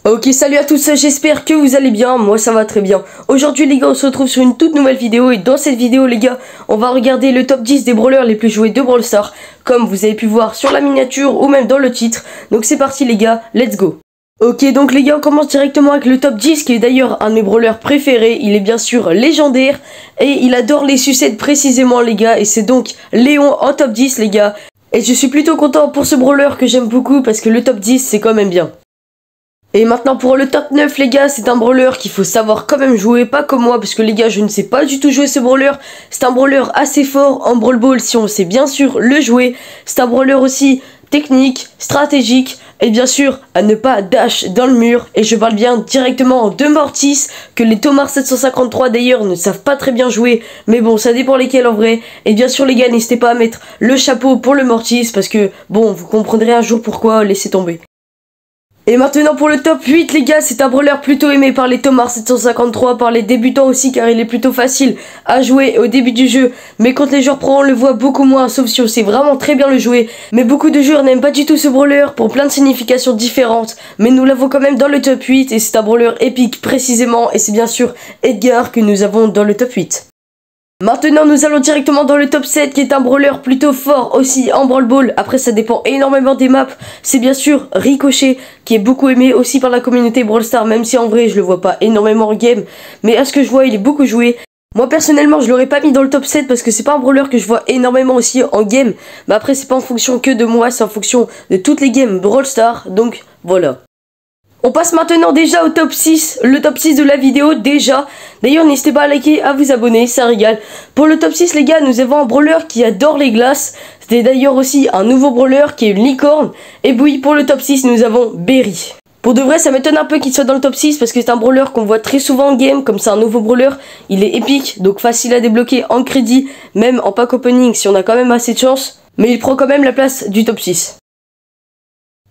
Ok, salut à tous, j'espère que vous allez bien, moi ça va très bien. Aujourd'hui les gars, on se retrouve sur une toute nouvelle vidéo et dans cette vidéo les gars, on va regarder le top 10 des brawlers les plus joués de Brawl Stars, comme vous avez pu voir sur la miniature ou même dans le titre. Donc c'est parti les gars, let's go. Ok, donc les gars, on commence directement avec le top 10 qui est d'ailleurs un de mes brawlers préférés. Il est bien sûr légendaire et il adore les sucettes précisément les gars, et c'est donc Léon en top 10 les gars. Et je suis plutôt content pour ce brawler que j'aime beaucoup parce que le top 10 c'est quand même bien. Et maintenant pour le top 9 les gars, c'est un brawler qu'il faut savoir quand même jouer, pas comme moi parce que les gars je ne sais pas du tout jouer ce brawler. C'est un brawler assez fort en Brawl Ball si on sait bien sûr le jouer. C'est un brawler aussi technique, stratégique et bien sûr à ne pas dash dans le mur. Et je parle bien directement de Mortis, que les Thomas 753 d'ailleurs ne savent pas très bien jouer, mais bon ça dépend lesquels en vrai. Et bien sûr les gars, n'hésitez pas à mettre le chapeau pour le Mortis parce que bon vous comprendrez un jour pourquoi, laissez tomber. Et maintenant pour le top 8 les gars, c'est un brawler plutôt aimé par les Thomas 753, par les débutants aussi car il est plutôt facile à jouer au début du jeu. Mais quand les joueurs pro on le voit beaucoup moins, sauf si on sait vraiment très bien le jouer. Mais beaucoup de joueurs n'aiment pas du tout ce brawler pour plein de significations différentes. Mais nous l'avons quand même dans le top 8 et c'est un brawler épique précisément. Et c'est bien sûr Edgar que nous avons dans le top 8. Maintenant nous allons directement dans le top 7 qui est un brawler plutôt fort aussi en Brawl Ball. Après ça dépend énormément des maps. C'est bien sûr Ricochet qui est beaucoup aimé aussi par la communauté Brawl Stars, même si en vrai je le vois pas énormément en game. Mais à ce que je vois il est beaucoup joué. Moi personnellement je l'aurais pas mis dans le top 7 parce que c'est pas un brawler que je vois énormément aussi en game. Mais après c'est pas en fonction que de moi, c'est en fonction de toutes les games Brawl Stars. Donc voilà. On passe maintenant déjà au top 6, le top 6 de la vidéo déjà. D'ailleurs n'hésitez pas à liker, à vous abonner, ça régale. Pour le top 6 les gars, nous avons un brawler qui adore les glaces. C'était d'ailleurs aussi un nouveau brawler qui est une licorne. Et oui, pour le top 6 nous avons Berry. Pour de vrai ça m'étonne un peu qu'il soit dans le top 6 parce que c'est un brawler qu'on voit très souvent en game. Comme c'est un nouveau brawler, il est épique, donc facile à débloquer en crédit, même en pack opening si on a quand même assez de chance. Mais il prend quand même la place du top 6.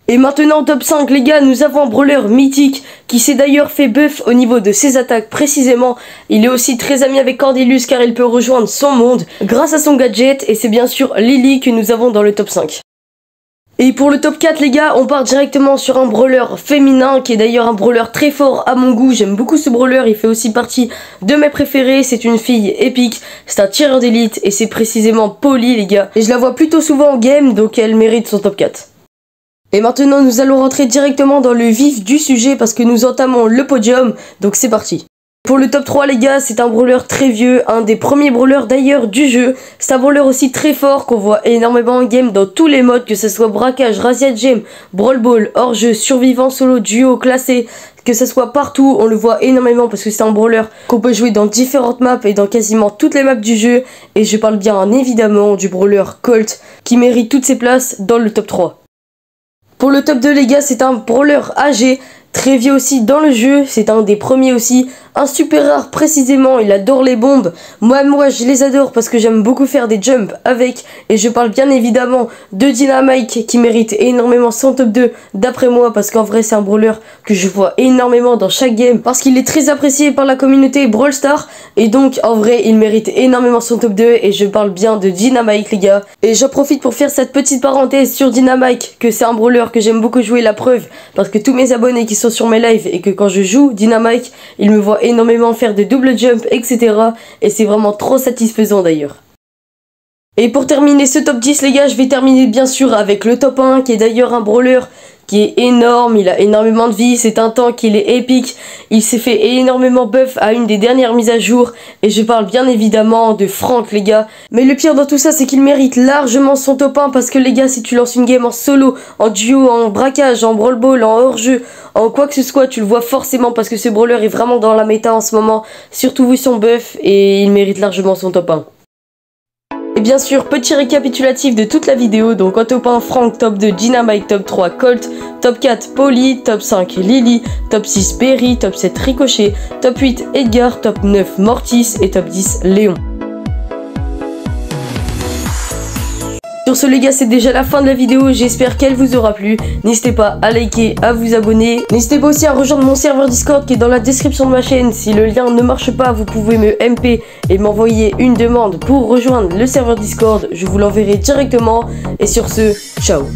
Et maintenant en top 5 les gars, nous avons un brawler mythique qui s'est d'ailleurs fait buff au niveau de ses attaques précisément. Il est aussi très ami avec Cordelius car il peut rejoindre son monde grâce à son gadget, et c'est bien sûr Lily que nous avons dans le top 5. Et pour le top 4 les gars, on part directement sur un brawler féminin qui est d'ailleurs un brawler très fort à mon goût. J'aime beaucoup ce brawler, il fait aussi partie de mes préférés. C'est une fille épique, c'est un tireur d'élite et c'est précisément Polly les gars. Et je la vois plutôt souvent en game, donc elle mérite son top 4. Et maintenant nous allons rentrer directement dans le vif du sujet parce que nous entamons le podium, donc c'est parti. Pour le top 3 les gars, c'est un brawler très vieux, un des premiers brawlers d'ailleurs du jeu. C'est un brawler aussi très fort qu'on voit énormément en game dans tous les modes, que ce soit braquage, razzia gem, brawl ball, hors jeu, survivant, solo, duo, classé. Que ce soit partout, on le voit énormément parce que c'est un brawler qu'on peut jouer dans différentes maps et dans quasiment toutes les maps du jeu. Et je parle bien évidemment du brawler Colt qui mérite toutes ses places dans le top 3. Pour le top 2 les gars, c'est un brawler âgé, très vieux aussi dans le jeu, c'est un des premiers aussi, un super rare précisément, il adore les bombes. Moi je les adore parce que j'aime beaucoup faire des jumps avec, et je parle bien évidemment de Dynamite qui mérite énormément son top 2 d'après moi, parce qu'en vrai c'est un brawler que je vois énormément dans chaque game parce qu'il est très apprécié par la communauté Brawl Stars, et donc en vrai il mérite énormément son top 2 et je parle bien de Dynamite les gars. Et j'en profite pour faire cette petite parenthèse sur Dynamite, que c'est un brawler que j'aime beaucoup jouer, la preuve parce que tous mes abonnés qui sont sur mes lives et que quand je joue Dynamite, ils me voient énormément faire de double jump etc, et c'est vraiment trop satisfaisant d'ailleurs. Et pour terminer ce top 10 les gars, je vais terminer bien sûr avec le top 1 qui est d'ailleurs un brawler qui est énorme, il a énormément de vie, c'est un tank, il est épique, il s'est fait énormément buff à une des dernières mises à jour, et je parle bien évidemment de Frank les gars. Mais le pire dans tout ça c'est qu'il mérite largement son top 1 parce que les gars, si tu lances une game en solo, en duo, en braquage, en brawl ball, en hors jeu, en quoi que ce soit, tu le vois forcément parce que ce brawler est vraiment dans la méta en ce moment, surtout vu son buff, et il mérite largement son top 1. Et bien sûr, petit récapitulatif de toute la vidéo, donc en top 1 Frank, top 2 Dynamite, top 3 Colt, top 4 Polly, top 5 Lily, top 6 Berry, top 7 Ricochet, top 8 Edgar, top 9 Mortis et top 10 Léon. Sur ce les gars, c'est déjà la fin de la vidéo, j'espère qu'elle vous aura plu. N'hésitez pas à liker, à vous abonner. N'hésitez pas aussi à rejoindre mon serveur Discord qui est dans la description de ma chaîne. Si le lien ne marche pas, vous pouvez me MP et m'envoyer une demande pour rejoindre le serveur Discord. Je vous l'enverrai directement. Et sur ce, ciao.